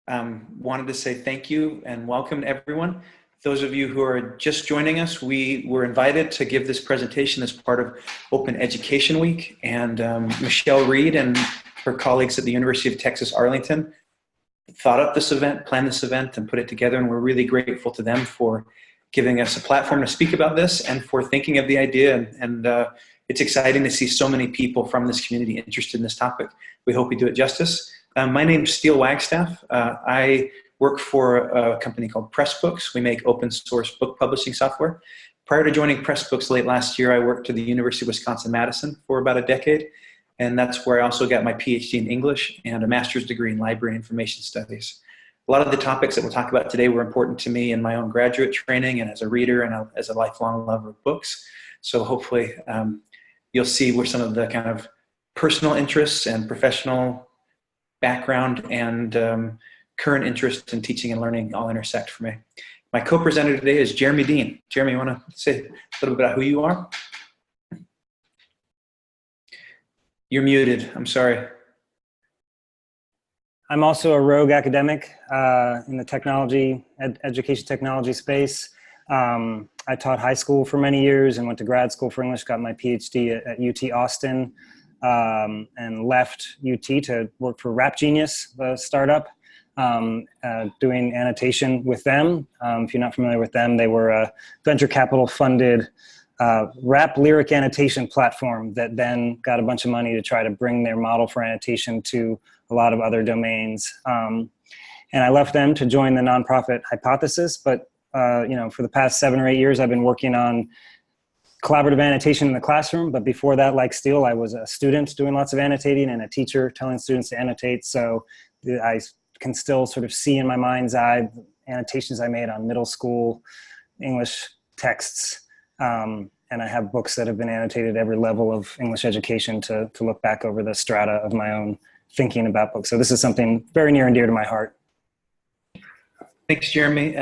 Wanted to say thank you and welcome to everyone. Those of you who are just joining us, we were invited to give this presentation as part of Open Education Week, and Michelle Reed and her colleagues at the University of Texas, Arlington thought up this event, planned this event, and put it together, and we're really grateful to them for giving us a platform to speak about this and for thinking of the idea. And it's exciting to see so many people from this community interested in this topic. We hope we do it justice. My name's Steele Wagstaff. I work for a company called Pressbooks. We make open source book publishing software. Prior to joining Pressbooks late last year, I worked at the University of Wisconsin-Madison for about a decade. And that's where I also got my PhD in English and a master's degree in library and information studies. A lot of the topics that we'll talk about today were important to me in my own graduate training and as a reader and as a lifelong lover of books. So hopefully you'll see where some of the kind of personal interests and professional background and current interest in teaching and learning all intersect for me. My co-presenter today is Jeremy Dean. Jeremy, you want to say a little bit about who you are? You're muted. I'm sorry. I'm also a rogue academic in the education technology space. I taught high school for many years and went to grad school for English, got my PhD at UT Austin, and left UT to work for Rap Genius, the startup, doing annotation with them. If you're not familiar with them, they were a venture capital funded rap lyric annotation platform that then got a bunch of money to try to bring their model for annotation to a lot of other domains. And I left them to join the nonprofit Hypothesis, but for the past 7 or 8 years, I've been working on collaborative annotation in the classroom. But before that, like Steele, I was a student doing lots of annotating and a teacher telling students to annotate. So I can still sort of see in my mind's eye annotations I made on middle school English texts. And I have books that have been annotated at every level of English education to look back over the strata of my own thinking about books. So this is something very near and dear to my heart. Thanks, Jeremy.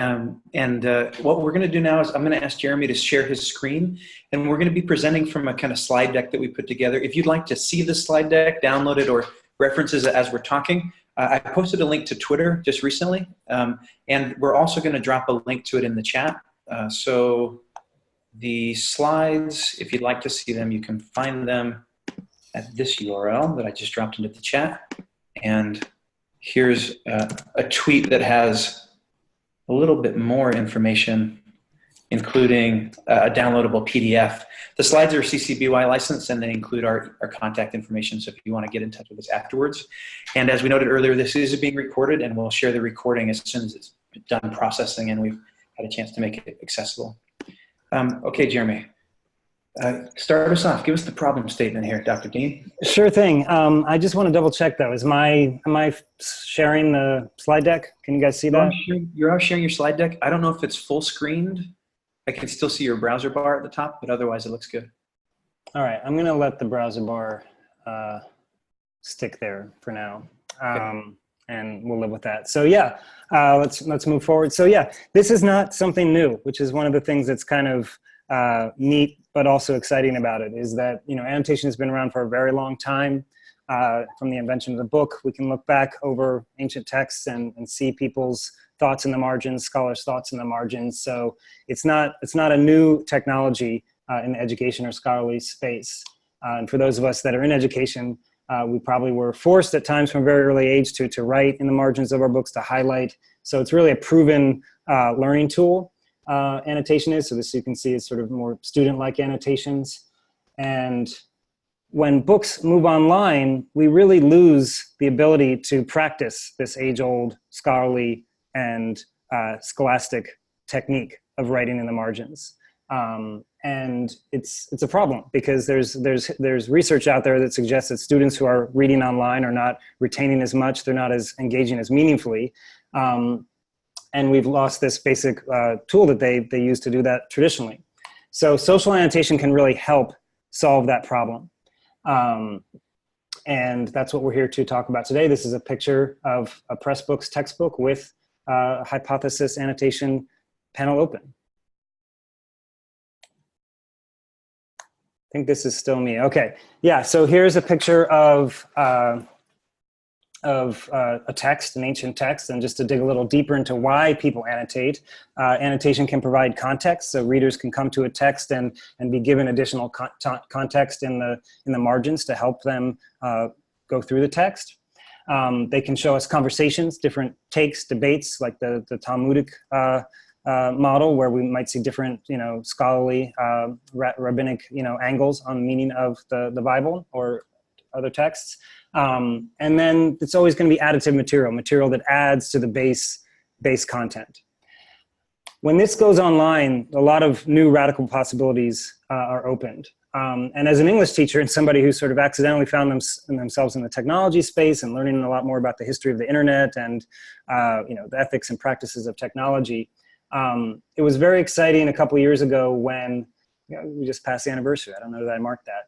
What we're going to do now is I'm going to ask Jeremy to share his screen, and we're going to be presenting from a kind of slide deck that we put together. If you'd like to see the slide deck, download it, or references it as we're talking, I posted a link to Twitter just recently, and we're also going to drop a link to it in the chat. So the slides, if you'd like to see them, you can find them at this URL that I just dropped into the chat. And here's a tweet that has a little bit more information, including a downloadable PDF. The slides are CC BY licensed, and they include our contact information, so if you want to get in touch with us afterwards. And as we noted earlier, this is being recorded, and we'll share the recording as soon as it's done processing and we've had a chance to make it accessible. Okay, Jeremy, start us off. Give us the problem statement here, Dr. Dean. Sure thing. I just want to double check though. Am I sharing the slide deck? Can you guys see that? You're all sharing your slide deck. I don't know if it's full screened. I can still see your browser bar at the top, but otherwise it looks good. All right, I'm going to let the browser bar stick there for now. Okay. And we'll live with that. So yeah, let's move forward. So yeah, this is not something new, which is one of the things that's kind of neat, but also exciting about it, is that, annotation has been around for a very long time. From the invention of the book, we can look back over ancient texts and see people's thoughts in the margins, scholars' thoughts in the margins. So it's not a new technology in the education or scholarly space. And for those of us that are in education, we probably were forced at times from a very early age to write in the margins of our books, to highlight. So it's really a proven learning tool, annotation is. So this, you can see, is sort of more student-like annotations. And when books move online, we really lose the ability to practice this age-old scholarly and scholastic technique of writing in the margins. And it's a problem, because there's research out there that suggests that students who are reading online are not retaining as much, they're not as engaging as meaningfully. And we've lost this basic tool that they used to do that traditionally. So social annotation can really help solve that problem. And that's what we're here to talk about today. This is a picture of a Pressbooks textbook with Hypothesis annotation panel open. I think this is still me. Okay, yeah, so here's a picture of a text, an ancient text, and just to dig a little deeper into why people annotate. Annotation can provide context, so readers can come to a text and be given additional context in the margins to help them go through the text. They can show us conversations, different takes, debates, like the Talmudic model, where we might see different, scholarly, rabbinic, angles on the meaning of the Bible or other texts. And then it's always going to be additive material that adds to the base content. When this goes online, a lot of new radical possibilities are opened. And as an English teacher and somebody who sort of accidentally found themselves in the technology space and learning a lot more about the history of the internet and the ethics and practices of technology, it was very exciting a couple of years ago when we just passed the anniversary. I don't know that I marked that.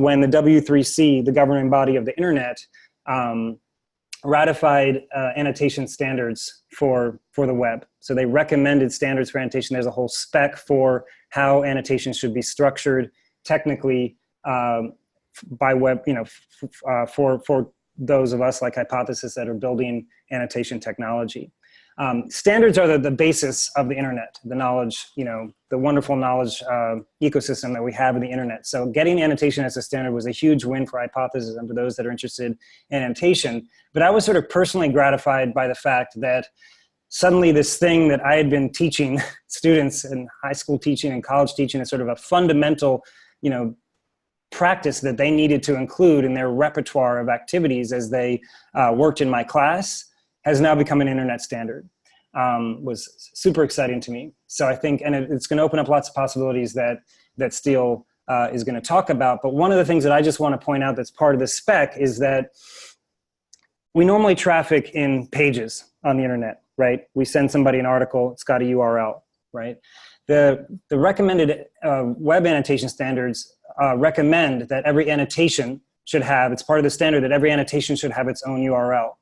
When the W3C, the governing body of the internet, ratified annotation standards for the web. So they recommended standards for annotation. There's a whole spec for how annotation should be structured technically by web, for those of us like Hypothesis that are building annotation technology. Standards are the basis of the internet, the knowledge, the wonderful knowledge ecosystem that we have in the internet. So getting annotation as a standard was a huge win for Hypothesis and for those that are interested in annotation. But I was sort of personally gratified by the fact that suddenly this thing that I had been teaching students in high school teaching and college teaching as sort of a fundamental, practice that they needed to include in their repertoire of activities as they worked in my class has now become an internet standard. Was super exciting to me. So I think, and it's going to open up lots of possibilities that Steele is going to talk about. But one of the things that I just want to point out that's part of the spec is that we normally traffic in pages on the internet, right? We send somebody an article, it's got a URL, right? The recommended web annotation standards recommend that every annotation should have, it's part of the standard that every annotation should have its own URL.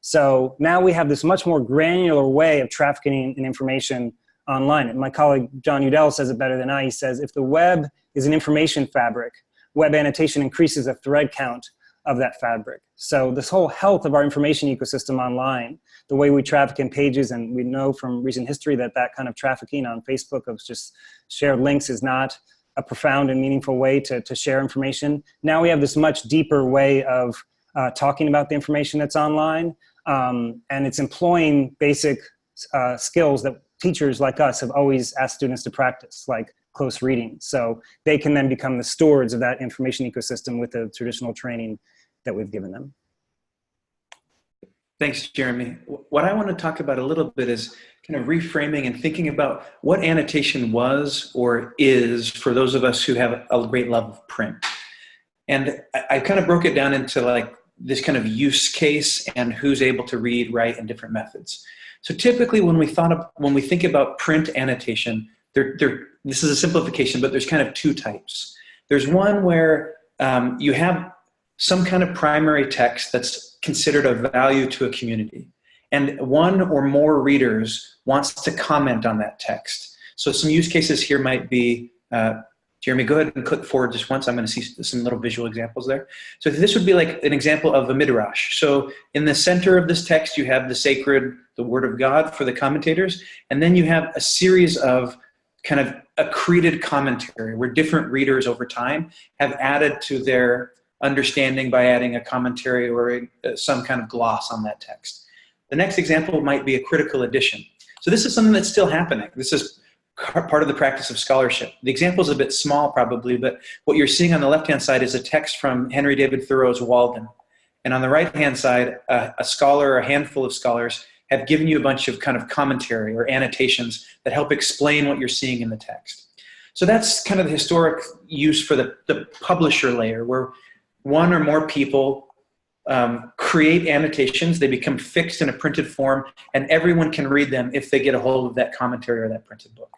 So now we have this much more granular way of trafficking in information online. And my colleague John Udell says it better than I. He says, if the web is an information fabric, web annotation increases the thread count of that fabric. So this whole health of our information ecosystem online, the way we traffic in pages, and we know from recent history that kind of trafficking on Facebook of just shared links is not a profound and meaningful way to share information. Now we have this much deeper way of talking about the information that's online, and it's employing basic skills that teachers like us have always asked students to practice, like close reading. So they can then become the stewards of that information ecosystem with the traditional training that we've given them. Thanks, Jeremy. What I want to talk about a little bit is kind of reframing and thinking about what annotation was or is for those of us who have a great love of print. And I kind of broke it down into like this kind of use case and who's able to read, write, and different methods. So typically when we think about print annotation, this is a simplification, but there's kind of two types. There's one where you have some kind of primary text that's considered of value to a community, and one or more readers wants to comment on that text. So some use cases here might be, Jeremy, go ahead and click forward just once. I'm going to see some little visual examples there. So this would be like an example of a midrash. So in the center of this text, you have the Word of God for the commentators, and then you have a series of kind of accreted commentary where different readers over time have added to their understanding by adding a commentary or some kind of gloss on that text. The next example might be a critical edition. So this is something that's still happening. This is part of the practice of scholarship. The example is a bit small probably, but what you're seeing on the left-hand side is a text from Henry David Thoreau's Walden. And on the right-hand side, a scholar or a handful of scholars have given you a bunch of kind of commentary or annotations that help explain what you're seeing in the text. So that's kind of the historic use for the publisher layer, where one or more people create annotations, they become fixed in a printed form, and everyone can read them if they get a hold of that commentary or that printed book.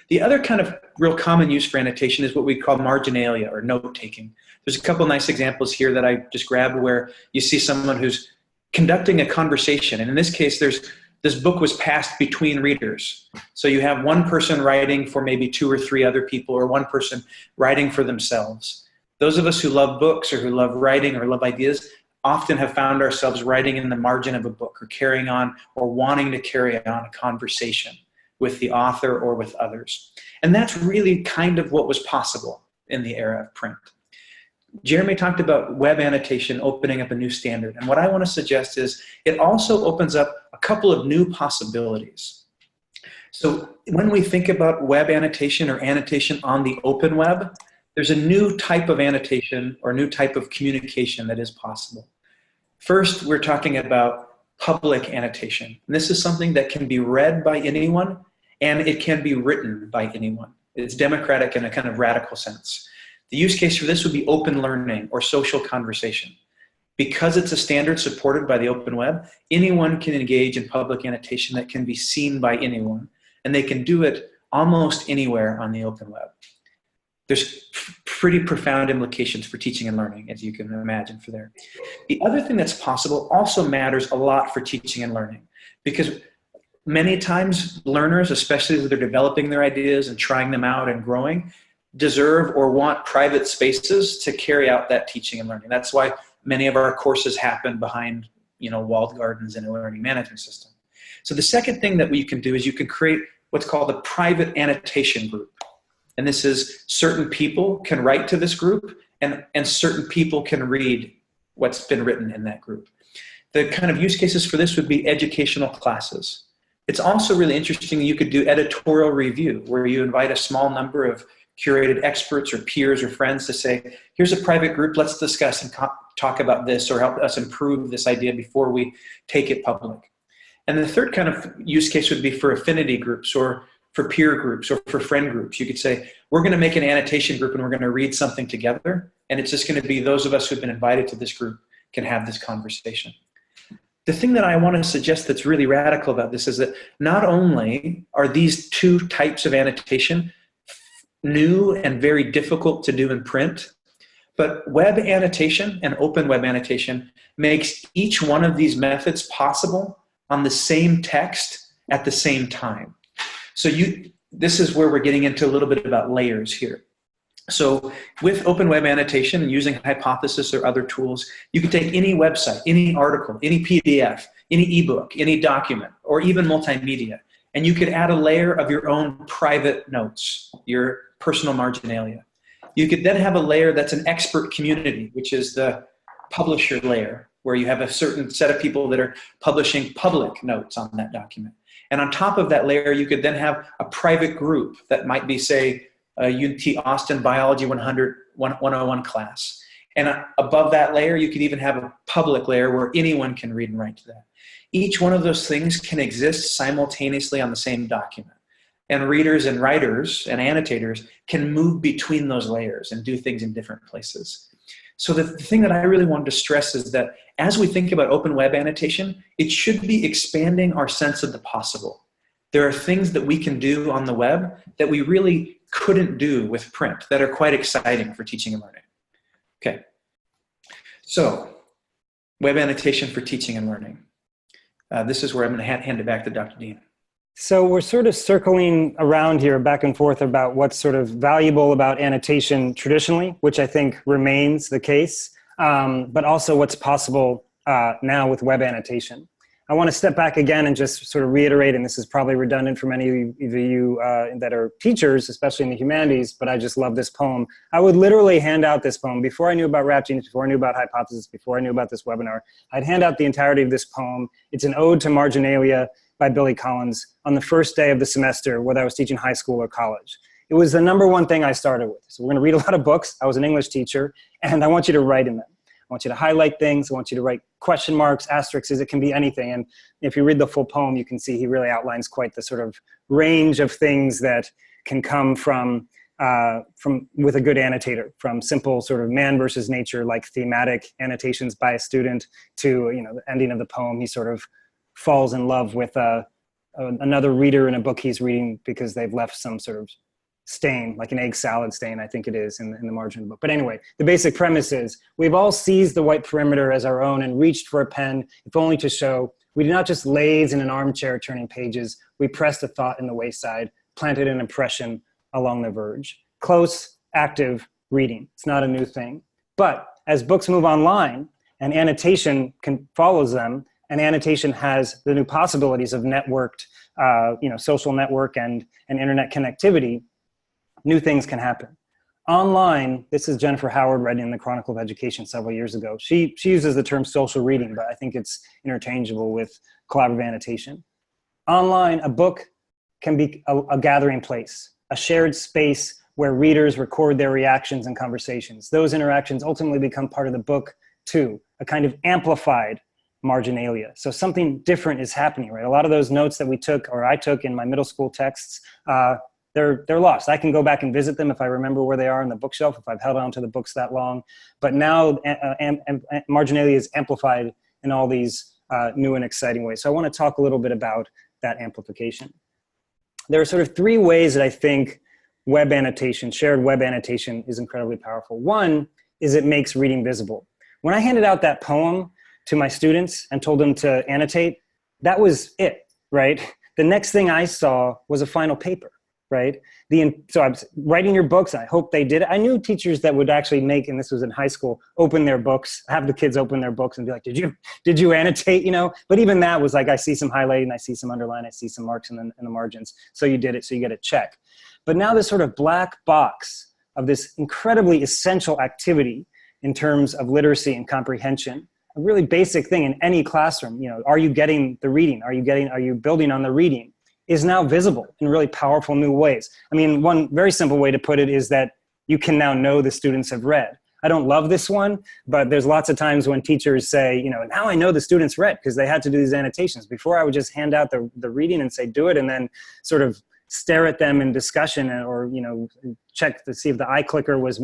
The other kind of real common use for annotation is what we call marginalia or note-taking. There's a couple nice examples here that I just grabbed where you see someone who's conducting a conversation, and in this case, this book was passed between readers. So you have one person writing for maybe 2 or 3 other people, or one person writing for themselves. Those of us who love books or who love writing or love ideas, often have found ourselves writing in the margin of a book or carrying on or wanting to carry on a conversation with the author or with others. And that's really kind of what was possible in the era of print. Jeremy talked about web annotation opening up a new standard. And what I want to suggest is it also opens up a couple of new possibilities. So when we think about web annotation or annotation on the open web, there's a new type of annotation or new type of communication that is possible. First, we're talking about public annotation. And this is something that can be read by anyone and it can be written by anyone. It's democratic in a kind of radical sense. The use case for this would be open learning or social conversation. Because it's a standard supported by the open web, anyone can engage in public annotation that can be seen by anyone, and they can do it almost anywhere on the open web. There's pretty profound implications for teaching and learning, as you can imagine for there. The other thing that's possible also matters a lot for teaching and learning, because many times learners, especially as they're developing their ideas and trying them out and growing, deserve or want private spaces to carry out that teaching and learning. That's why many of our courses happen behind, walled gardens in a learning management system. So the second thing that you can do is you can create what's called a private annotation group. And this is certain people can write to this group and certain people can read what's been written in that group. The kind of use cases for this would be educational classes. It's also really interesting. You could do editorial review where you invite a small number of curated experts or peers or friends to say, here's a private group, let's discuss and talk about this or help us improve this idea before we take it public. And the third kind of use case would be for affinity groups or for peer groups or for friend groups. You could say, we're going to make an annotation group and we're going to read something together. And it's just going to be those of us who've been invited to this group can have this conversation. The thing that I want to suggest that's really radical about this is that not only are these two types of annotation new and very difficult to do in print, but web annotation and open web annotation makes each one of these methods possible on the same text at the same time. So this is where we're getting into a little bit about layers here. So with open web annotation and using Hypothesis or other tools, you can take any website, any article, any PDF, any ebook, any document, or even multimedia, and you could add a layer of your own private notes, your personal marginalia. You could then have a layer that's an expert community, which is the publisher layer, where you have a certain set of people that are publishing public notes on that document. And on top of that layer, you could then have a private group that might be, say, a UT Austin Biology 101 class. And above that layer, you could even have a public layer where anyone can read and write to that. Each one of those things can exist simultaneously on the same document. And readers and writers and annotators can move between those layers and do things in different places. So the thing that I really wanted to stress is that as we think about open web annotation, it should be expanding our sense of the possible. There are things that we can do on the web that we really couldn't do with print that are quite exciting for teaching and learning. Okay, so web annotation for teaching and learning. This is where I'm going to hand it back to Dr. Dean. So we're sort of circling around here back and forth about what's sort of valuable about annotation traditionally, which I think remains the case, but also what's possible now with web annotation. I want to step back again and just sort of reiterate, and this is probably redundant for many of you that are teachers, especially in the humanities, but I just love this poem. I would literally hand out this poem. Before I knew about Rap Genius, before I knew about Hypothesis, before I knew about this webinar, I'd hand out the entirety of this poem. It's an ode to Marginalia by Billy Collins on the first day of the semester, whether I was teaching high school or college. It was the #1 thing I started with. So we're going to read a lot of books. I was an English teacher, and I want you to write in them. I want you to highlight things. I want you to write question marks, asterisks. It can be anything. And if you read the full poem, you can see he really outlines quite the sort of range of things that can come from with a good annotator, from simple sort of man versus nature, like thematic annotations by a student, to the ending of the poem. He sort of falls in love with another reader in a book he's reading because they've left some sort of stain, like an egg salad stain, I think it is, in the margin of the book. But anyway, the basic premise is we've all seized the white perimeter as our own and reached for a pen, if only to show we did not just laze in an armchair turning pages, we pressed a thought in the wayside, planted an impression along the verge. Close, active reading. It's not a new thing. But as books move online, and annotation follows them, and annotation has the new possibilities of networked, social network and internet connectivity. New things can happen. Online, this is Jennifer Howard writing in the Chronicle of Education several years ago. She uses the term social reading, but I think it's interchangeable with collaborative annotation. Online, a book can be a gathering place, a shared space where readers record their reactions and conversations. Those interactions ultimately become part of the book too, a kind of amplified marginalia. So something different is happening, right? A lot of those notes that we took, or I took in my middle school texts, they're lost. I can go back and visit them if I remember where they are on the bookshelf, if I've held on to the books that long. But now marginalia is amplified in all these new and exciting ways. So I want to talk a little bit about that amplification. There are sort of three ways that I think web annotation, shared web annotation, is incredibly powerful. One is it makes reading visible. When I handed out that poem to my students and told them to annotate, that was it, right? The next thing I saw was a final paper, right? So I was writing your books, I hope they did it. I knew teachers that would actually make, and this was in high school, open their books, have the kids open their books and be like, did you annotate, But even that was like, I see some highlighting, I see some underline, I see some marks in the margins. So you did it, so you get a check. But now this sort of black box of this incredibly essential activity in terms of literacy and comprehension, a really basic thing in any classroom, are you getting the reading? Are you building on the reading? Is now visible in really powerful new ways. I mean, one very simple way to put it is that you can now know the students have read. I don't love this one, but there's lots of times when teachers say, now I know the students read because they had to do these annotations. Before I would just hand out the reading and say, do it, and then sort of stare at them in discussion, or check to see if the eye clicker was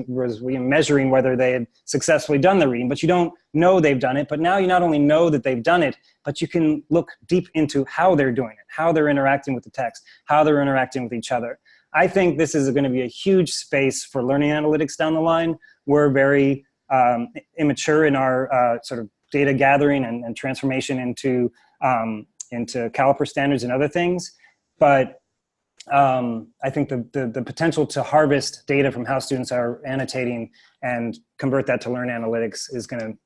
measuring whether they had successfully done the reading. But you don't know they've done it. But now you not only know that they've done it, but you can look deep into how they're doing it, how they're interacting with the text, how they're interacting with each other. I think this is going to be a huge space for learning analytics down the line. We're very immature in our sort of data gathering and transformation into caliper standards and other things, but I think the potential to harvest data from how students are annotating and convert that to learn analytics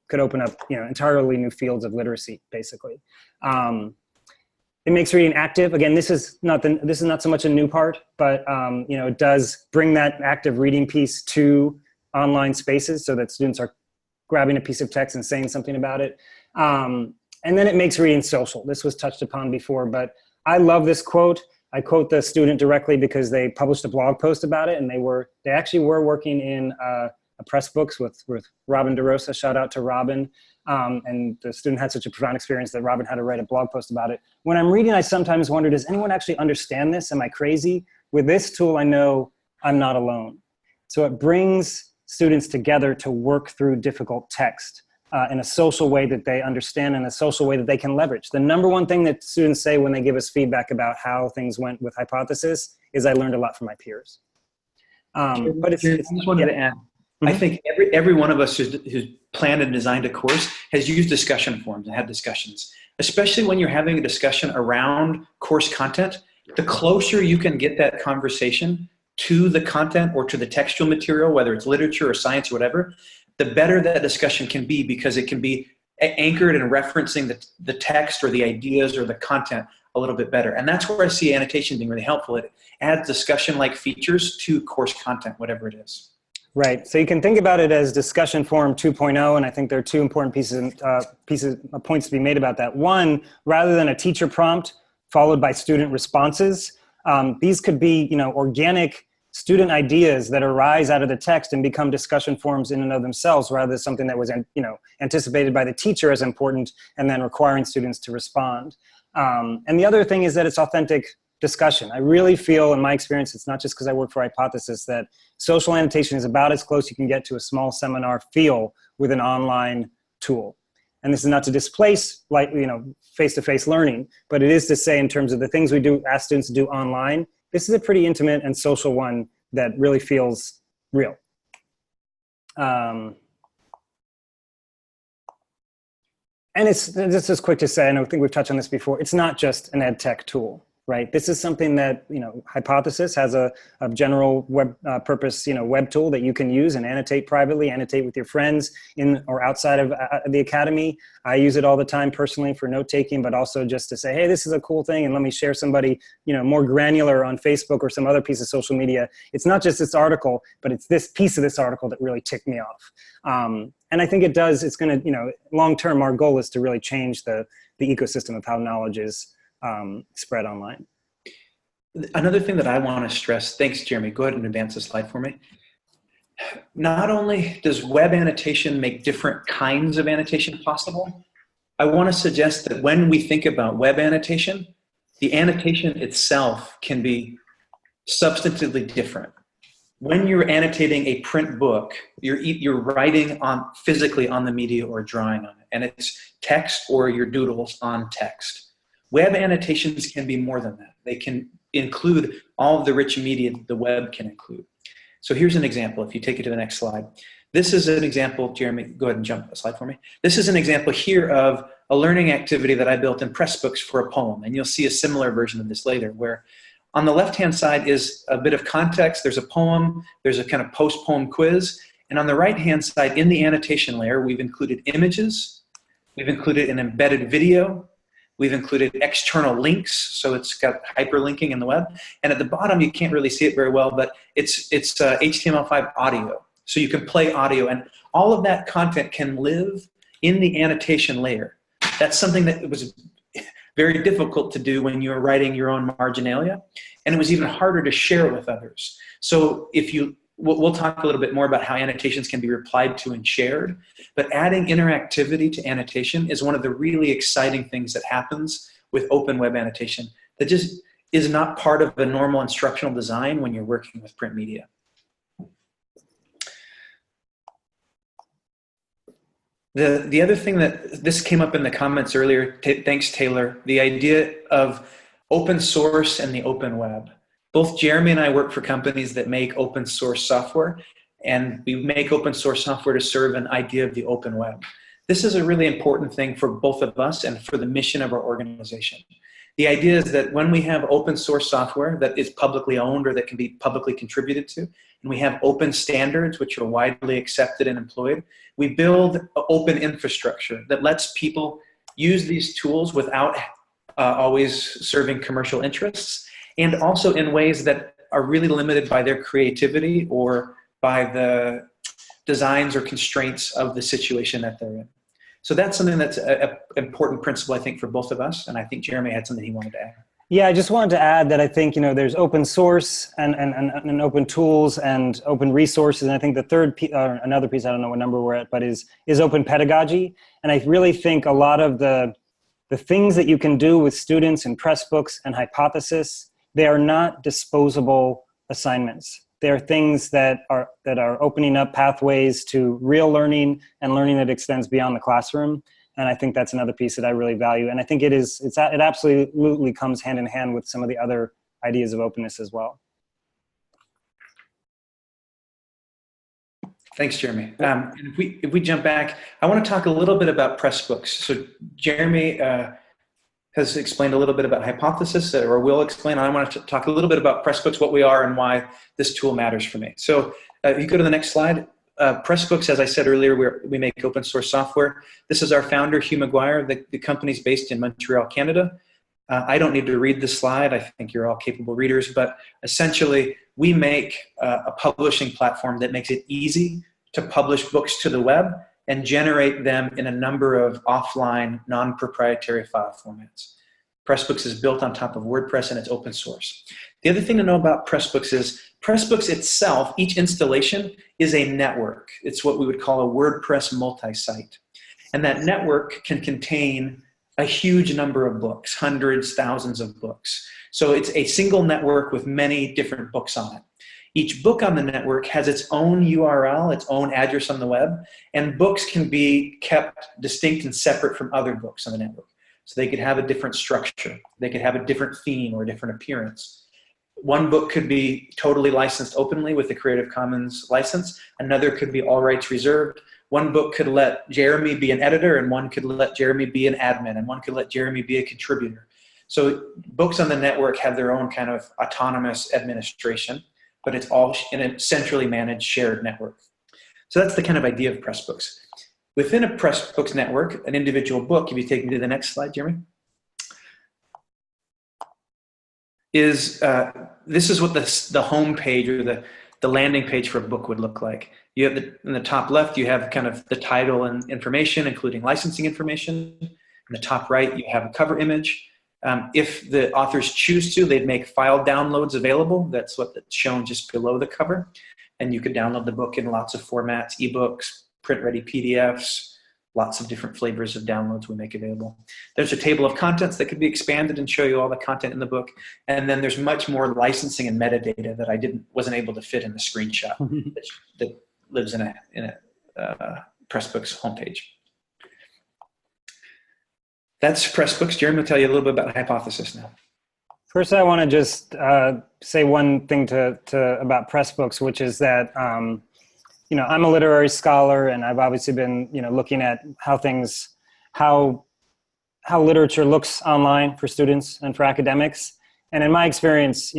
could open up entirely new fields of literacy, basically. It makes reading active. Again, this is not so much a new part, but it does bring that active reading piece to online spaces so that students are grabbing a piece of text and saying something about it. And then it makes reading social. This was touched upon before, but I love this quote. I quote the student directly because they published a blog post about it, and they actually were working in a Pressbooks with Robin DeRosa. Shout out to Robin. And the student had such a profound experience that Robin had to write a blog post about it. When I'm reading, I sometimes wonder, does anyone actually understand this? Am I crazy? With this tool, I know I'm not alone. So it brings students together to work through difficult text in a social way that they understand, and a social way that they can leverage. The number one thing that students say when they give us feedback about how things went with Hypothesis is, I learned a lot from my peers. But I just wanted to add, I think every one of us who's planned and designed a course has used discussion forums and had discussions, especially when you're having a discussion around course content. The closer you can get that conversation to the content or to the textual material, whether it's literature or science or whatever, the better that discussion can be, because it can be anchored in referencing the text or the ideas or the content a little bit better. And that's where I see annotation being really helpful. It adds discussion-like features to course content, whatever it is. Right. So you can think about it as discussion forum 2.0, and I think there are two important points to be made about that. One, rather than a teacher prompt followed by student responses, these could be organic student ideas that arise out of the text and become discussion forums in and of themselves, rather than something that was anticipated by the teacher as important and then requiring students to respond. And the other thing is that it's authentic discussion. I really feel, in my experience, it's not just because I work for Hypothesis, that social annotation is about as close you can get to a small seminar feel with an online tool. And this is not to displace face-to-face learning, but it is to say, in terms of the things we do ask students to do online, this is a pretty intimate and social one that really feels real. And it's just as quick to say, and I think we've touched on this before, it's not just an ed tech tool, right? This is something that, Hypothesis has a general web purpose, web tool that you can use and annotate privately, annotate with your friends in or outside of the academy. I use it all the time personally for note taking, but also just to say, hey, this is a cool thing, and let me share somebody, more granular on Facebook or some other piece of social media. It's not just this article, but it's this piece of this article that really ticked me off. And I think it does, it's going to, long term, our goal is to really change the ecosystem of how knowledge is spread online. Another thing that I want to stress, thanks, Jeremy, go ahead and advance the slide for me. Not only does web annotation make different kinds of annotation possible, I want to suggest that when we think about web annotation, the annotation itself can be substantively different. When you're annotating a print book, you're writing physically on the media or drawing on it, and it's text or your doodles on text. Web annotations can be more than that. They can include all of the rich media that the web can include. So here's an example, if you take it to the next slide. This is an example, Jeremy, go ahead and jump a slide for me. This is an example here of a learning activity that I built in Pressbooks for a poem, and you'll see a similar version of this later, where on the left-hand side is a bit of context. There's a poem, there's a kind of post-poem quiz, and on the right-hand side, in the annotation layer, we've included images, we've included an embedded video, we've included external links, so it's got hyperlinking in the web, and at the bottom, you can't really see it very well, but it's HTML5 audio, so you can play audio, and all of that content can live in the annotation layer. That's something that was very difficult to do when you were writing your own Marginalia, and it was even harder to share with others. So we'll talk a little bit more about how annotations can be replied to and shared, but adding interactivity to annotation is one of the really exciting things that happens with open web annotation that just is not part of a normal instructional design when you're working with print media. The other thing that this came up in the comments earlier, thanks Taylor, the idea of open source and the open web. Both Jeremy and I work for companies that make open source software, and we make open source software to serve an idea of the open web. This is a really important thing for both of us and for the mission of our organization. The idea is that when we have open source software that is publicly owned or that can be publicly contributed to, and we have open standards which are widely accepted and employed, we build an open infrastructure that lets people use these tools without always serving commercial interests, and also in ways that are really limited by their creativity or by the designs or constraints of the situation that they're in. So that's something that's an important principle, I think, for both of us, and I think Jeremy had something he wanted to add. Yeah, I just wanted to add that I think, there's open source and open tools and open resources, and I think the third piece, or another piece, I don't know what number we're at, but is open pedagogy. And I really think a lot of the things that you can do with students in Pressbooks and Hypothesis, they are not disposable assignments. They are things that are opening up pathways to real learning and learning that extends beyond the classroom. And I think that's another piece that I really value. And I think it absolutely comes hand in hand with some of the other ideas of openness as well. Thanks, Jeremy. And if we jump back, I want to talk a little bit about Pressbooks. So Jeremy has explained a little bit about Hypothesis, or will explain. I want to talk a little bit about Pressbooks, what we are, and why this tool matters for me. So if you go to the next slide, Pressbooks, as I said earlier, we make open source software. This is our founder, Hugh McGuire. The company's based in Montreal, Canada. I don't need to read this slide. I think you're all capable readers, but essentially we make a publishing platform that makes it easy to publish books to the web and generate them in a number of offline, non-proprietary file formats. Pressbooks is built on top of WordPress and it's open source. The other thing to know about Pressbooks is Pressbooks itself, each installation is a network. It's what we would call a WordPress multi-site. And that network can contain a huge number of books, hundreds, thousands of books. So it's a single network with many different books on it. Each book on the network has its own URL, its own address on the web, and books can be kept distinct and separate from other books on the network. So they could have a different structure. They could have a different theme or a different appearance. One book could be totally licensed openly with the Creative Commons license. Another could be all rights reserved. One book could let Jeremy be an editor, and one could let Jeremy be an admin, and one could let Jeremy be a contributor. So books on the network have their own kind of autonomous administration, but it's all in a centrally managed shared network. So that's the kind of idea of Pressbooks. Within a Pressbooks network, an individual book, if you take me to the next slide, Jeremy, is this is what the home page or the landing page for a book would look like. You have in the top left, you have kind of the title and information, including licensing information. In the top right, you have a cover image. If the authors choose to, they'd make file downloads available. That's what's shown just below the cover. And you could download the book in lots of formats, ebooks, print-ready PDFs, lots of different flavors of downloads we make available. There's a table of contents that could be expanded and show you all the content in the book. And then there's much more licensing and metadata that I wasn't able to fit in the screenshot that lives in a Pressbooks homepage. That's Pressbooks. Jeremy will tell you a little bit about Hypothesis now. First, I want to just say one thing about Pressbooks, which is that I'm a literary scholar, and I've obviously been looking at how literature looks online for students and for academics. And in my experience,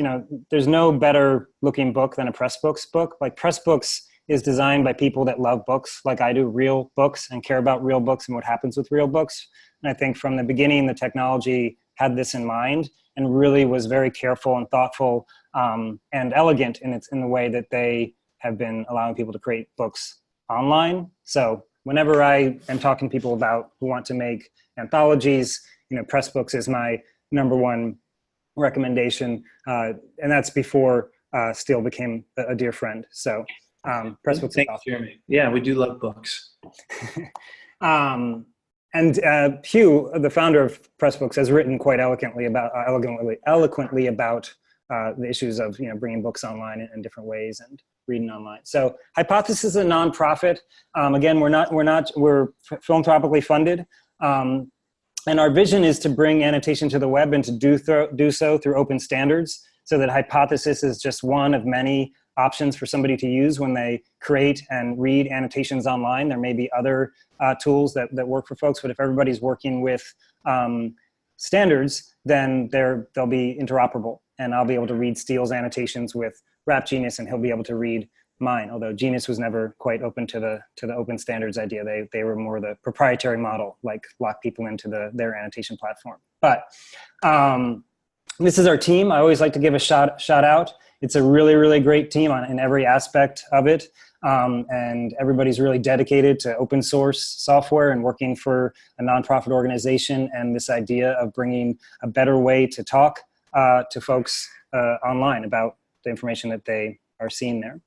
there's no better looking book than a Pressbooks book. Like, Pressbooks is designed by people that love books, like I do, real books, and care about real books and what happens with real books. And I think from the beginning, the technology had this in mind and really was very careful and thoughtful and elegant in the way that they have been allowing people to create books online. So whenever I am talking to people who want to make anthologies, Pressbooks is my #1 recommendation. And that's before Steele became a dear friend. So Pressbooks is awesome. Jeremy. Yeah, we do love books. And Hugh, the founder of Pressbooks, has written quite eloquently about the issues of bringing books online in different ways and reading online. So Hypothesis is a nonprofit. Again, we're philanthropically funded, and our vision is to bring annotation to the web and to do so through open standards, so that Hypothesis is just one of many options for somebody to use when they create and read annotations online. There may be other tools that work for folks, but if everybody's working with standards, then they'll be interoperable. And I'll be able to read Steele's annotations with Rap Genius, and he'll be able to read mine. Although Genius was never quite open to the open standards idea. They were more the proprietary model, like lock people into their annotation platform. But this is our team. I always like to give a shout out. It's a really, really great team in every aspect of it. And everybody's really dedicated to open source software and working for a nonprofit organization, and this idea of bringing a better way to talk to folks online about the information that they are seeing there.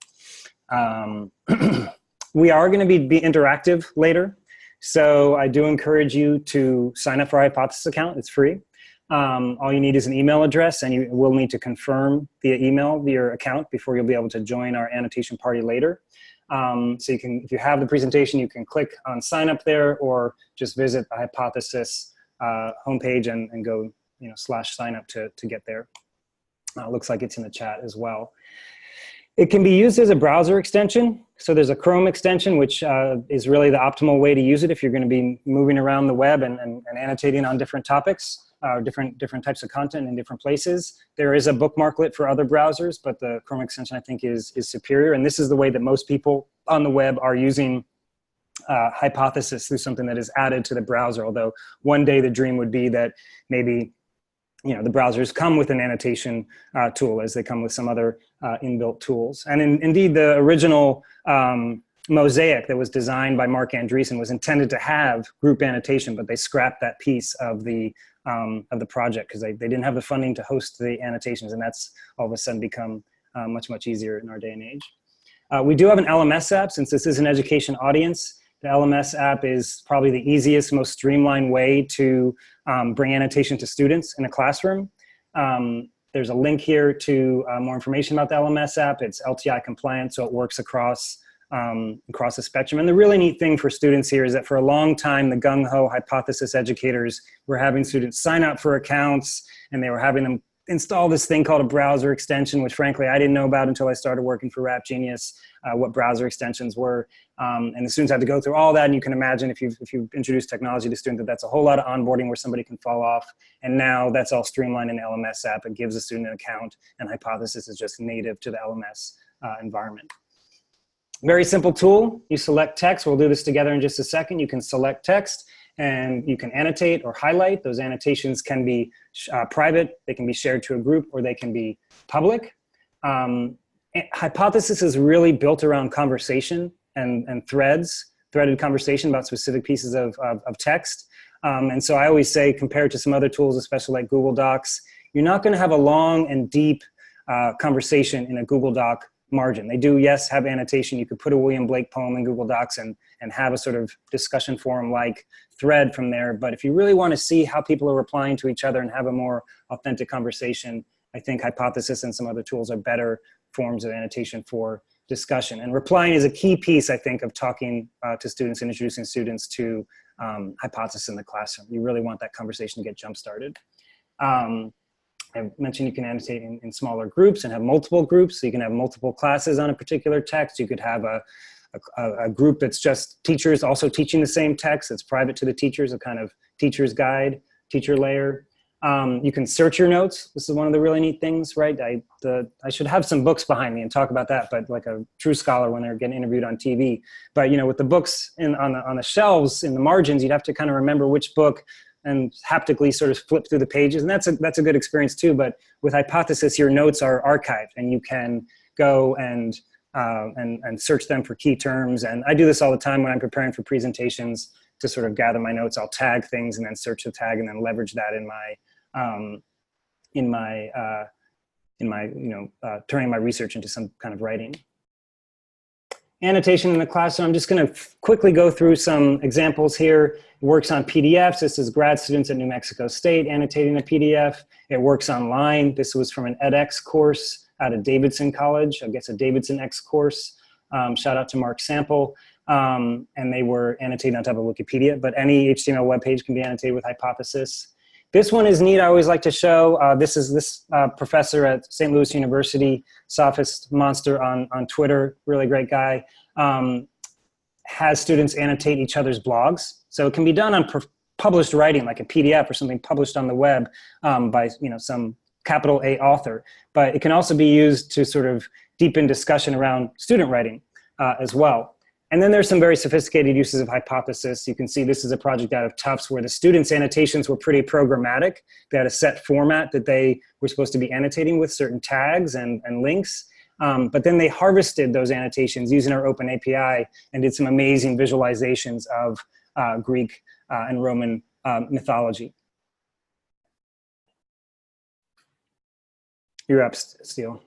We are going to be interactive later. So I do encourage you to sign up for our Hypothesis account. It's free. All you need is an email address, and you will need to confirm via email your account before you'll be able to join our annotation party later. So you can, if you have the presentation, you can click on sign up there, or just visit the Hypothesis homepage and go /sign up to get there. Looks like it's in the chat as well. It can be used as a browser extension. So there's a Chrome extension, which is really the optimal way to use it if you're going to be moving around the web and annotating on different topics. Different types of content in different places. There is a bookmarklet for other browsers, but the Chrome extension, I think, is superior. And this is the way that most people on the web are using Hypothesis, through something that is added to the browser. Although one day the dream would be that maybe the browsers come with an annotation tool, as they come with some other inbuilt tools. And indeed, the original mosaic that was designed by Mark Andreessen was intended to have group annotation, but they scrapped that piece of the project because they didn't have the funding to host the annotations, and that's all of a sudden become much, much easier in our day and age. We do have an LMS app. Since this is an education audience, the LMS app is probably the easiest, most streamlined way to bring annotation to students in a classroom. There's a link here to more information about the LMS app. It's LTI compliant, so it works across the spectrum. And the really neat thing for students here is that for a long time, the gung-ho Hypothesis educators were having students sign up for accounts, and they were having them install this thing called a browser extension, which frankly I didn't know about until I started working for Rap Genius, what browser extensions were. And the students had to go through all that. And you can imagine if you introduce technology to students, that's a whole lot of onboarding where somebody can fall off. And now that's all streamlined in the LMS app. It gives the student an account, and Hypothesis is just native to the LMS environment. Very simple tool. You select text. We'll do this together in just a second. You can select text and you can annotate or highlight. Those annotations can be private, they can be shared to a group, or they can be public. Hypothesis is really built around conversation and threaded conversation about specific pieces of text. And so I always say, compared to some other tools, especially like Google Docs, you're not going to have a long and deep conversation in a Google Doc margin. They do, yes, have annotation. You could put a William Blake poem in Google Docs and have a sort of discussion forum-like thread from there. But if you really want to see how people are replying to each other and have a more authentic conversation, I think Hypothesis and some other tools are better forms of annotation for discussion. And replying is a key piece, I think, of talking to students and introducing students to Hypothesis in the classroom. You really want that conversation to get jump-started. I mentioned you can annotate in smaller groups and have multiple groups. So you can have multiple classes on a particular text. You could have a group that's just teachers also teaching the same text. It's private to the teachers, a kind of teacher's guide, teacher layer. You can search your notes. This is one of the really neat things, right? I should have some books behind me and talk about that, but like a true scholar when they're getting interviewed on TV. But you know, with the books on the shelves in the margins, you'd have to kind of remember which book and haptically sort of flip through the pages. And that's a good experience too. But with Hypothesis, your notes are archived and you can go and search them for key terms. And I do this all the time when I'm preparing for presentations to sort of gather my notes. I'll tag things and then search the tag and then leverage that turning my research into some kind of writing. Annotation in the classroom. I'm just going to quickly go through some examples here. It works on PDFs. This is grad students at New Mexico State annotating a PDF. It works online. This was from an edX course out of Davidson College, I guess a Davidson X course. Shout out to Mark Sample. And they were annotated on top of Wikipedia, but any HTML web page can be annotated with Hypothesis. This one is neat. I always like to show. This is this professor at St. Louis University, Sophist Monster on Twitter, really great guy, has students annotate each other's blogs. So it can be done on published writing, like a PDF or something published on the web by some capital A author. But it can also be used to sort of deepen discussion around student writing as well. And then there's some very sophisticated uses of Hypothesis. You can see this is a project out of Tufts where the students' annotations were pretty programmatic. They had a set format that they were supposed to be annotating with certain tags and links. But then they harvested those annotations using our open API and did some amazing visualizations of Greek and Roman mythology. You're up, Steele.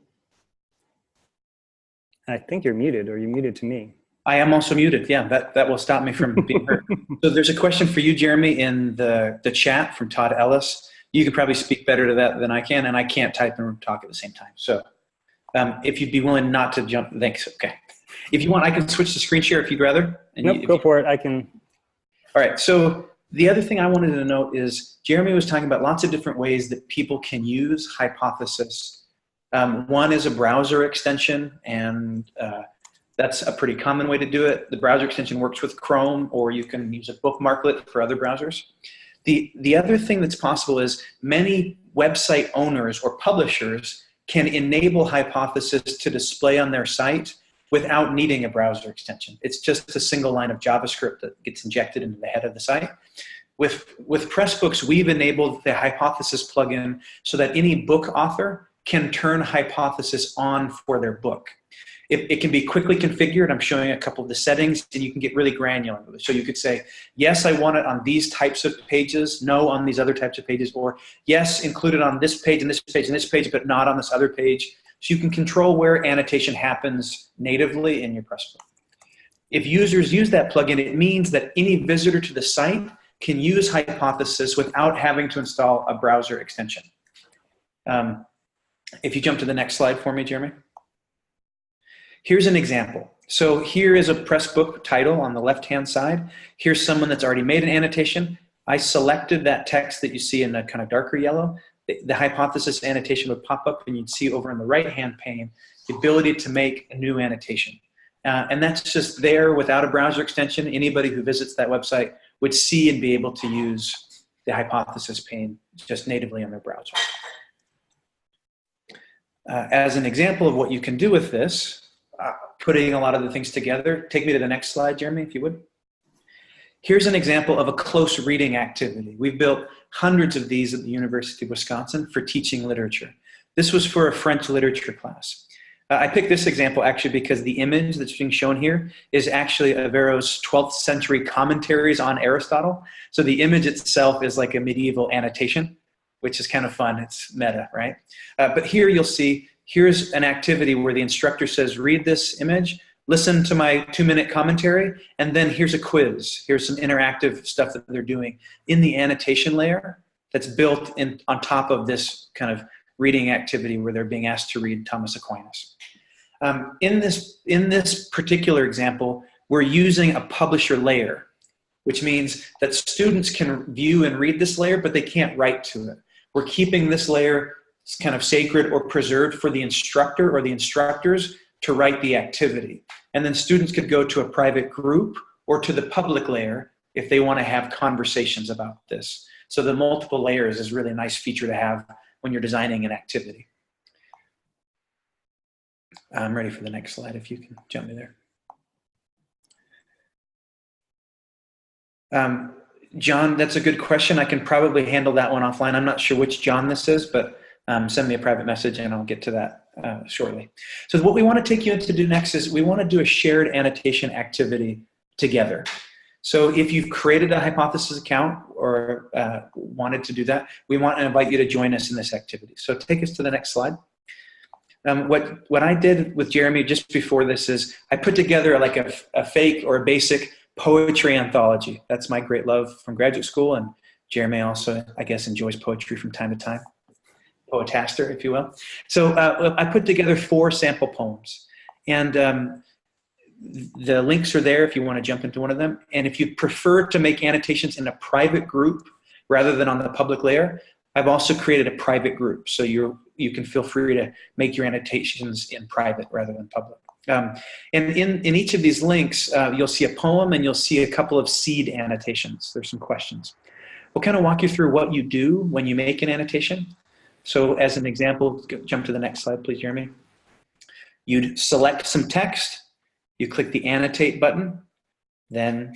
I think you're muted, or you're muted to me. I am also muted. Yeah, that will stop me from being heard. So there's a question for you, Jeremy, in the chat from Todd Ellis. You could probably speak better to that than I can, and I can't type and talk at the same time. So if you'd be willing not to jump, thanks. Okay. If you want, I can switch to screen share if you'd rather. And nope, go for it. I can. All right. So the other thing I wanted to note is Jeremy was talking about lots of different ways that people can use Hypothesis. One is a browser extension, and that's a pretty common way to do it. The browser extension works with Chrome, or you can use a bookmarklet for other browsers. The other thing that's possible is many website owners or publishers can enable Hypothesis to display on their site without needing a browser extension. It's just a single line of JavaScript that gets injected into the head of the site. With Pressbooks, we've enabled the Hypothesis plugin so that any book author can turn Hypothesis on for their book. It can be quickly configured. I'm showing a couple of the settings, and you can get really granular with it. So you could say, yes, I want it on these types of pages, no on these other types of pages, or yes, include it on this page and this page and this page, but not on this other page. So you can control where annotation happens natively in your Pressbook. If users use that plugin, it means that any visitor to the site can use Hypothesis without having to install a browser extension. If you jump to the next slide for me, Jeremy. Here's an example. So here is a Pressbook title on the left-hand side. Here's someone that's already made an annotation. I selected that text that you see in the kind of darker yellow. The Hypothesis annotation would pop up, and you'd see over in the right-hand pane the ability to make a new annotation. And that's just there without a browser extension. Anybody who visits that website would see and be able to use the hypothesis pane just natively on their browser. As an example of what you can do with this, putting a lot of the things together, take me to the next slide, Jeremy, if you would. Here's an example of a close reading activity. We've built hundreds of these at the University of Wisconsin for teaching literature. This was for a French literature class. I picked this example actually because the image that's being shown here is actually Averro's 12th century commentaries on Aristotle. So the image itself is like a medieval annotation, which is kind of fun. It's meta, right? But here you'll see, here's an activity where the instructor says, read this image, listen to my 2-minute commentary, and then here's a quiz. Here's some interactive stuff that they're doing in the annotation layer that's built in on top of this kind of reading activity where they're being asked to read Thomas Aquinas. In this particular example, we're using a publisher layer, which means that students can view and read this layer, but they can't write to it. We're keeping this layer kind of sacred or preserved for the instructor or the instructors to write the activity. And then students could go to a private group or to the public layer if they want to have conversations about this. So the multiple layers is really a nice feature to have when you're designing an activity. I'm ready for the next slide if you can jump me there. John, that's a good question. I can probably handle that one offline. I'm not sure which John this is, but send me a private message and I'll get to that shortly. So what we want to take you into do next is we want to do a shared annotation activity together. So if you've created a hypothesis account or wanted to do that, we want to invite you to join us in this activity. So take us to the next slide. What I did with Jeremy just before this is I put together like a fake or a basic poetry anthology. That's my great love from graduate school, and Jeremy also, I guess, enjoys poetry from time to time. Poetaster, if you will. So I put together 4 sample poems, and the links are there if you want to jump into one of them. And if you prefer to make annotations in a private group rather than on the public layer, I've also created a private group, so you can feel free to make your annotations in private rather than public. And in each of these links, you'll see a poem and you'll see a couple of seed annotations. There's some questions. We'll kind of walk you through what you do when you make an annotation. So as an example, jump to the next slide, please, Jeremy. You'd select some text. You click the annotate button. Then,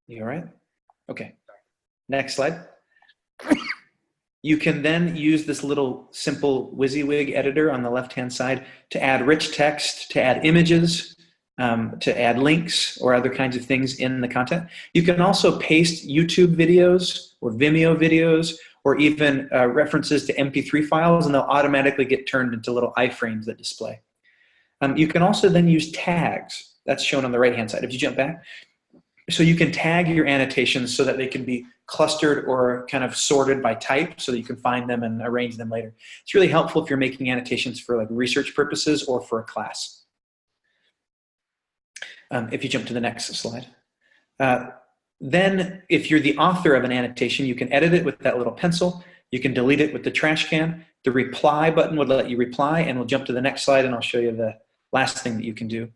you all right? Okay. Next slide. You can then use this little simple WYSIWYG editor on the left-hand side to add rich text, to add images, to add links or other kinds of things in the content. You can also paste YouTube videos or Vimeo videos or even references to MP3 files, and they'll automatically get turned into little iframes that display. You can also then use tags. That's shown on the right-hand side. If you jump back, so you can tag your annotations so that they can be clustered or kind of sorted by type so that you can find them and arrange them later. It's really helpful if you're making annotations for like research purposes or for a class. If you jump to the next slide. Then if you're the author of an annotation, you can edit it with that little pencil. You can delete it with the trash can. The reply button would let you reply, and we'll jump to the next slide and I'll show you the last thing that you can do.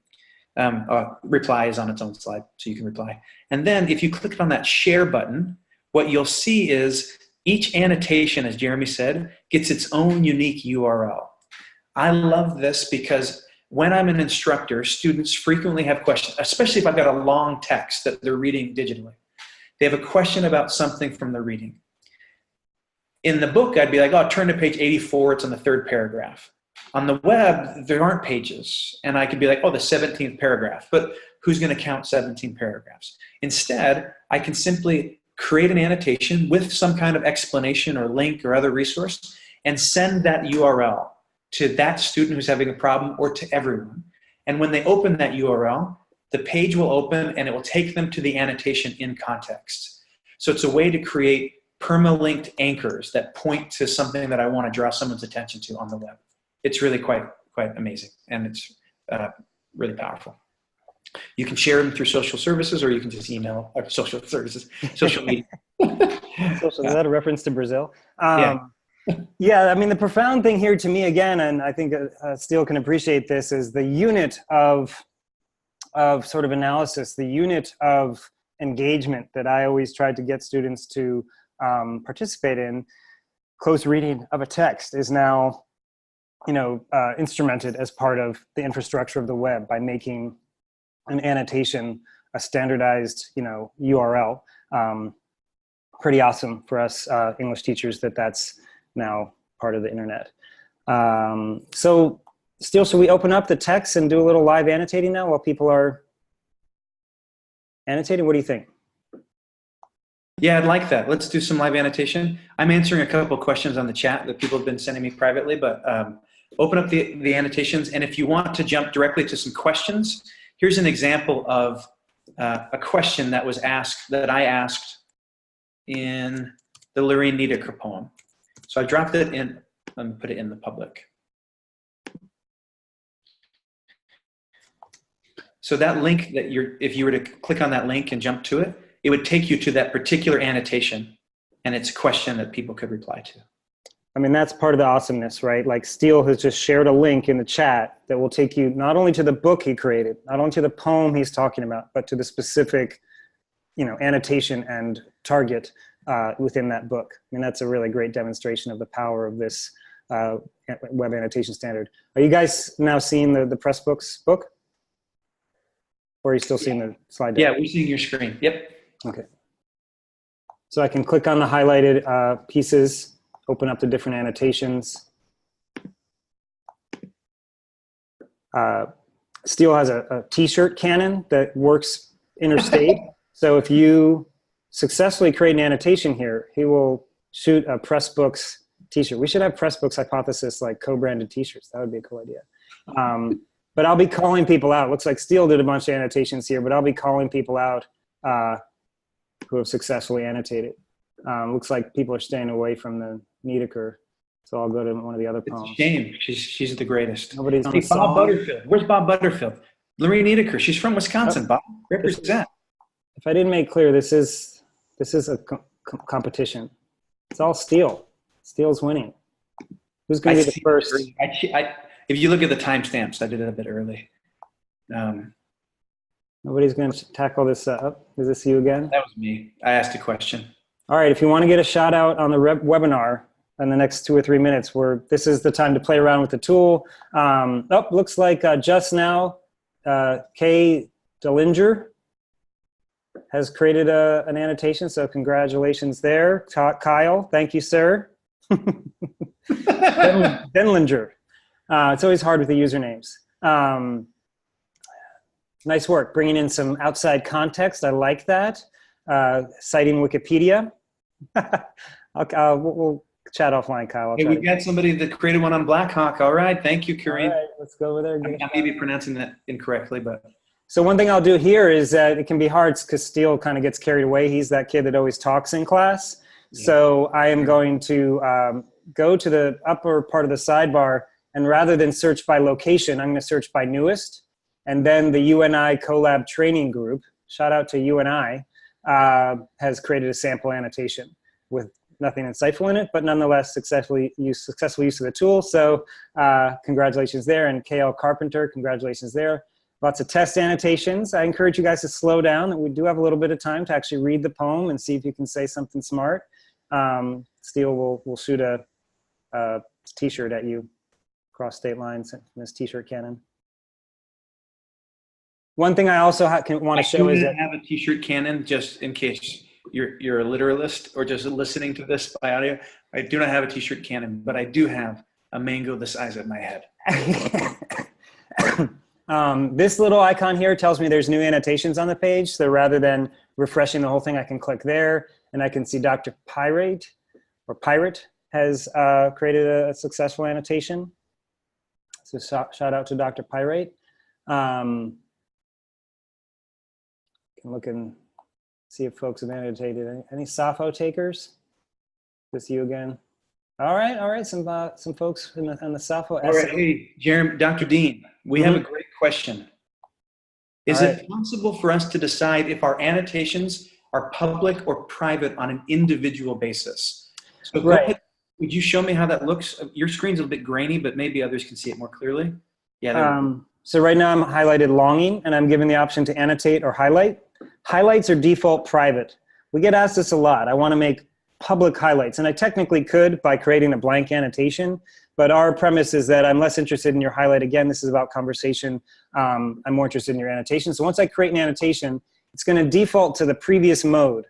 Reply is on its own slide, so you can reply. And then if you click on that share button, what you'll see is each annotation, as Jeremy said, gets its own unique URL. I love this because when I'm an instructor, students frequently have questions, especially if I've got a long text that they're reading digitally. They have a question about something from the reading. In the book, I'd be like, oh, turn to page 84, it's on the 3rd paragraph. On the web, there aren't pages, and I could be like, oh, the 17th paragraph, but who's going to count 17 paragraphs? Instead, I can simply create an annotation with some kind of explanation or link or other resource and send that URL to that student who's having a problem or to everyone. And when they open that URL, the page will open and it will take them to the annotation in context. So it's a way to create perma-linked anchors that point to something that I want to draw someone's attention to on the web. It's really quite amazing, and it's really powerful. You can share them through social services, or you can just email social services, social media. Is that a reference to Brazil? Yeah. Yeah, I mean, the profound thing here to me, again, and I think Steele can appreciate this, is the unit of sort of analysis, the unit of engagement that I always tried to get students to participate in. Close reading of a text is now, instrumented as part of the infrastructure of the web by making an annotation a standardized, URL. Pretty awesome for us English teachers that's now part of the internet. So Steele, should we open up the text and do a little live annotating now while people are annotating? What do you think? Yeah, I'd like that. Let's do some live annotation. I'm answering a couple questions on the chat that people have been sending me privately, but open up the annotations. And if you want to jump directly to some questions, here's an example of a question that was asked, that I asked in the Lorraine Niedecker poem. So I dropped it in and put it in the public. So that link that if you were to click on that link and jump to it, it would take you to that particular annotation, and it's a question that people could reply to. I mean, that's part of the awesomeness, right? Like Steele has just shared a link in the chat that will take you not only to the book he created, not only to the poem he's talking about, but to the specific, annotation and target within that book. I mean, that's a really great demonstration of the power of this web annotation standard. Are you guys now seeing the Pressbooks book? Or are you still seeing the slide deck? Yeah, we're seeing your screen. Yep. Okay. So I can click on the highlighted pieces, open up the different annotations. Steele has a t-shirt cannon that works interstate. So if you successfully create an annotation here, he will shoot a Pressbooks t-shirt. We should have Pressbooks Hypothesis like co-branded t-shirts. That would be a cool idea. But I'll be calling people out. Looks like Steele did a bunch of annotations here, but I'll be calling people out who have successfully annotated. Looks like people are staying away from the Niedecker, so I'll go to one of the other poems. It's a shame. She's the greatest. Nobody's on Hey, Bob Butterfield. Where's Bob Butterfield? Lorraine Niedecker. She's from Wisconsin. Bob, represent. If I didn't make clear, this is a competition. It's all Steele. Steele's winning. Who's going to be the first? If you look at the timestamps, I did it a bit early. Nobody's going to tackle this up. Is this you again? That was me. I asked a question. All right. If you want to get a shout out on the webinar in the next 2 or 3 minutes, this is the time to play around with the tool. Looks like just now, Kay Dellinger has created an annotation. So congratulations there. Kyle, thank you, sir. Denlinger. It's always hard with the usernames. Nice work, bringing in some outside context. I like that. Citing Wikipedia. We'll chat offline, Kyle. Hey, we got somebody that created one on Blackhawk. All right, thank you, Kareem. All right, let's go over there. I may be pronouncing that incorrectly, but. So one thing I'll do here is that it can be hard because Steele kind of gets carried away. He's that kid that always talks in class. Yeah. So I am going to go to the upper part of the sidebar, and rather than search by location, I'm going to search by newest. And then the UNI Collab Training Group, shout out to UNI, has created a sample annotation with nothing insightful in it, but nonetheless successful use of the tool. So congratulations there. And KL Carpenter, congratulations there. Lots of test annotations. I encourage you guys to slow down. We do have a little bit of time to actually read the poem and see if you can say something smart. Steele will shoot a t-shirt at you across state lines from this t-shirt cannon. One thing I also want to show is that I have a t-shirt cannon just in case you're a literalist or just listening to this by audio. I do not have a t-shirt cannon, but I do have a mango the size of my head. This little icon here tells me there's new annotations on the page. So rather than refreshing the whole thing, I can click there and I can see Dr. Pirate has created a successful annotation. So shout out to Dr. Pirate. Can look and see if folks have annotated any Sappho takers. This you again. All right. Some folks on the Sappho. All right, hey, Jeremy, Dr. Dean, we have a great question. Is it possible for us to decide if our annotations are public or private on an individual basis? So go ahead, Would you show me how that looks? Your screen's a bit grainy, but maybe others can see it more clearly. Yeah. There we go. So right now I'm highlighted longing, and I'm given the option to annotate or highlight. Highlights are default private. We get asked this a lot. I want to make public highlights, and I technically could by creating a blank annotation, but our premise is that I'm less interested in your highlight. Again, this is about conversation. I'm more interested in your annotation. So once I create an annotation, it's going to default to the previous mode.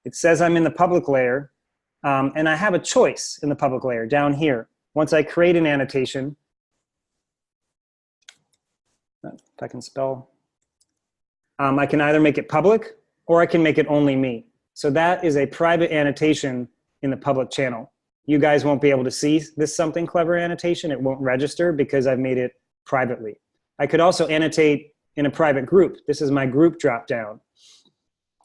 It says I'm in the public layer, and I have a choice in the public layer down here. Once I create an annotation, if I can spell, I can either make it public or I can make it only me. So that is a private annotation in the public channel. You guys won't be able to see this something clever annotation. It won't register because I've made it privately. I could also annotate in a private group. This is my group dropdown.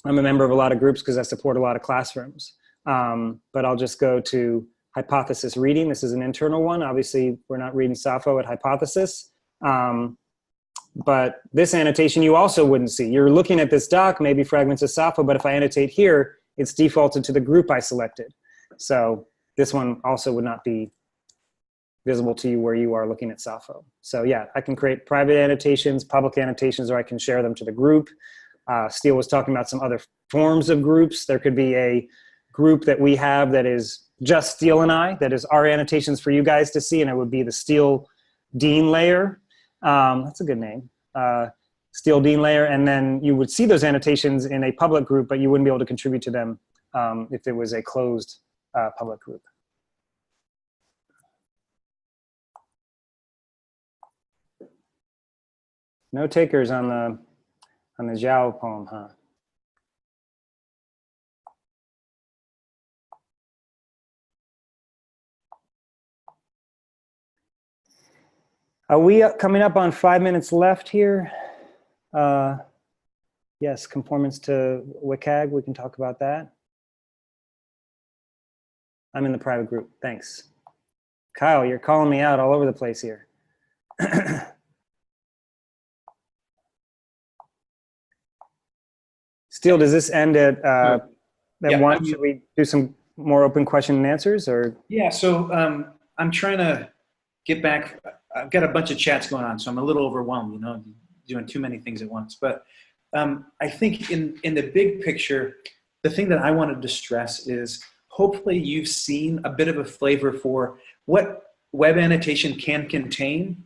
I'm a member of a lot of groups because I support a lot of classrooms. But I'll just go to hypothesis reading. This is an internal one. Obviously, we're not reading Sappho at hypothesis. But this annotation you also wouldn't see. You're looking at this doc, maybe fragments of Sappho, but if I annotate here, it's defaulted to the group I selected. So this one also would not be visible to you where you are looking at Sappho. So yeah, I can create private annotations, public annotations, or I can share them to the group. Steele was talking about some other forms of groups. There could be a group that we have that is just Steele and I, that is our annotations for you guys to see, and it would be the Steele Dean layer. That's a good name. Steele Dean layer, and then you would see those annotations in a public group, but you wouldn't be able to contribute to them if it was a closed public group. No takers on the Zhao poem, huh? Are we coming up on 5 minutes left here? Yes, conformance to WCAG, we can talk about that. I'm in the private group, thanks. Kyle, you're calling me out all over the place here. Steele, does this end at Yeah, 1? Should we do some more open question and answers, or? Yeah, so I'm trying to get back. I've got a bunch of chats going on, so I'm a little overwhelmed, you know, doing too many things at once. But I think in the big picture, the thing that I wanted to stress is hopefully you've seen a bit of a flavor for what web annotation can contain,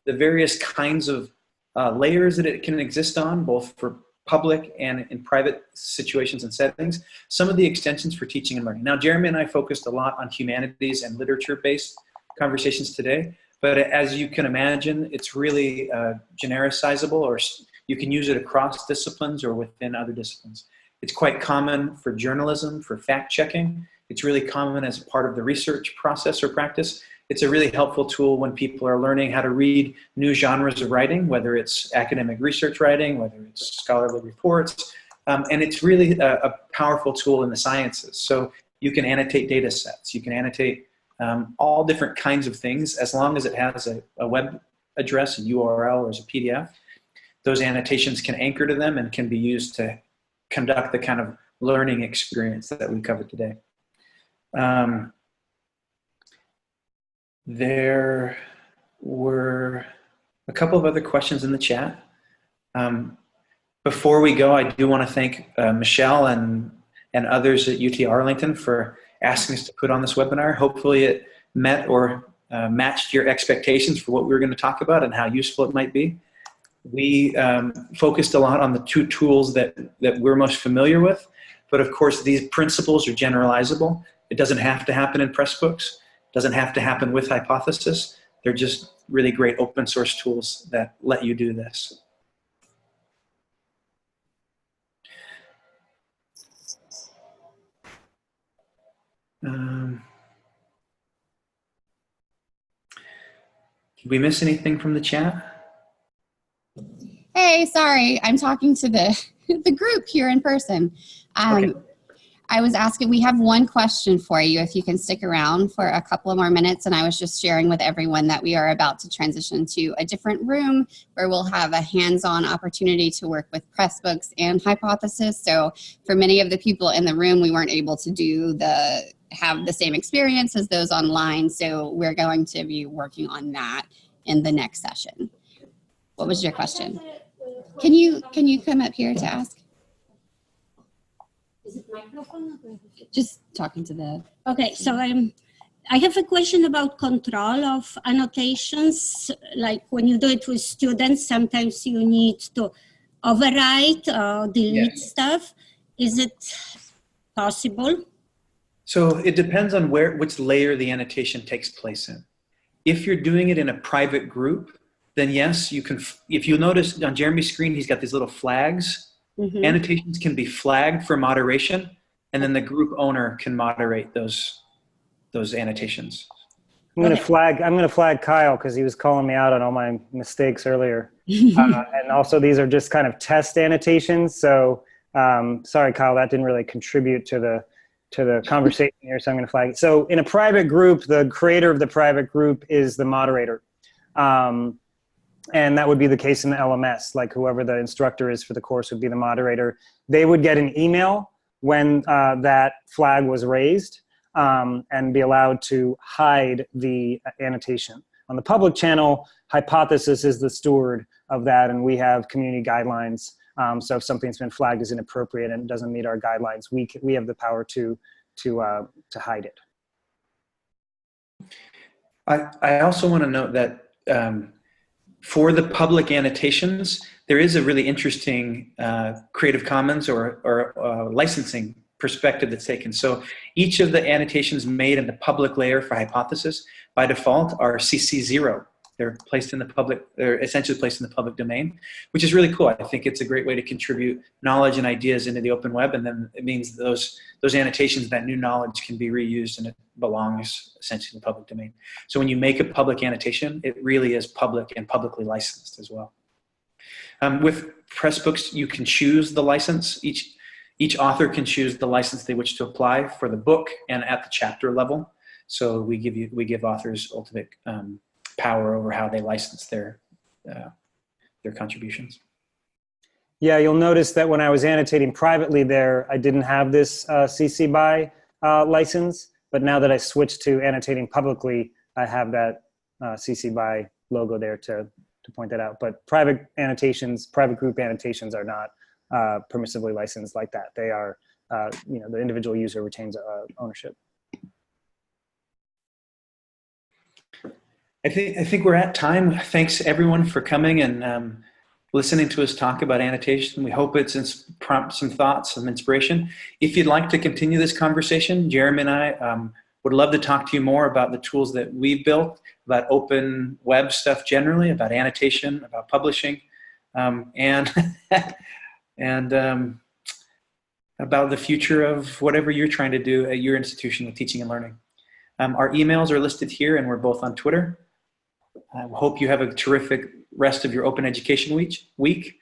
the various kinds of layers that it can exist on, both for public and in private situations and settings, some of the extensions for teaching and learning. Now, Jeremy and I focused a lot on humanities and literature-based conversations today, but as you can imagine, it's really genericizable, or you can use it across disciplines or within other disciplines. It's quite common for journalism, for fact-checking. It's really common as part of the research process or practice. It's a really helpful tool when people are learning how to read new genres of writing, whether it's academic research writing, whether it's scholarly reports, and it's really a powerful tool in the sciences. So you can annotate data sets, you can annotate all different kinds of things as long as it has a web address, a URL, or as a PDF. Those annotations can anchor to them and can be used to conduct the kind of learning experience that we covered today. There were a couple of other questions in the chat. Before we go, I do want to thank Michelle and others at UT Arlington for asking us to put on this webinar. Hopefully it met or matched your expectations for what we were going to talk about and how useful it might be. We focused a lot on the two tools that we're most familiar with, but of course these principles are generalizable. It doesn't have to happen in Pressbooks. Doesn't have to happen with Hypothesis. They're just really great open source tools that let you do this. Did we miss anything from the chat? Hey, sorry, I'm talking to the group here in person. Okay. I was asking, we have one question for you if you can stick around for a couple of more minutes, and I was just sharing with everyone that we are about to transition to a different room where we'll have a hands-on opportunity to work with Pressbooks and Hypothesis. So for many of the people in the room, we weren't able to do the have the same experience as those online. So we're going to be working on that in the next session. What was your question? Can you come up here to ask? Is it microphone? Just talking to the... Okay, so I have a question about control of annotations. Like when you do it with students, sometimes you need to overwrite or delete stuff. Is it possible? So it depends on which layer the annotation takes place in. If you're doing it in a private group, then yes, you can. If you notice on Jeremy's screen, he's got these little flags. Mm-hmm. Annotations can be flagged for moderation, and then the group owner can moderate those annotations. I'm gonna flag Kyle because he was calling me out on all my mistakes earlier. And also these are just kind of test annotations. So sorry, Kyle, that didn't really contribute to the conversation here. So I'm gonna flag it. So in a private group, the creator of the private group is the moderator. And that would be the case in the LMS, like whoever the instructor is for the course would be the moderator. They would get an email when that flag was raised and be allowed to hide the annotation. On the public channel, Hypothesis is the steward of that, and we have community guidelines. So if something's been flagged as inappropriate and doesn't meet our guidelines, we have the power to hide it. I also want to note that for the public annotations, there is a really interesting Creative Commons or licensing perspective that's taken. So each of the annotations made in the public layer for Hypothesis by default are CC0. They're placed in the public, they're essentially placed in the public domain, which is really cool. I think it's a great way to contribute knowledge and ideas into the open web, and then it means those annotations, that new knowledge can be reused and it belongs essentially in the public domain. So when you make a public annotation, it really is public and publicly licensed as well. With Pressbooks, you can choose the license. Each author can choose the license they wish to apply for the book and at the chapter level. So we give authors ultimate power over how they license their contributions. Yeah, you'll notice that when I was annotating privately there, I didn't have this CC BY license, but now that I switched to annotating publicly, I have that CC BY logo there to point that out. But private group annotations are not permissively licensed like that. They are, the individual user retains ownership. I think we're at time. Thanks everyone for coming and listening to us talk about annotation. We hope it's prompted some thoughts, some inspiration. If you'd like to continue this conversation, Jeremy and I would love to talk to you more about the tools that we've built, about open web stuff generally, about annotation, about publishing, and about the future of whatever you're trying to do at your institution with teaching and learning. Our emails are listed here, and we're both on Twitter. I hope you have a terrific rest of your open education week,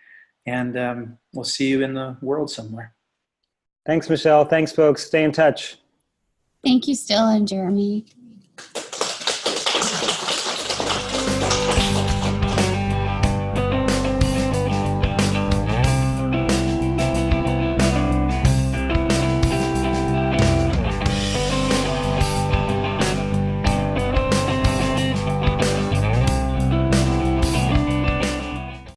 and we'll see you in the world somewhere. Thanks, Michelle. Thanks, folks. Stay in touch. Thank you, Still and Jeremy.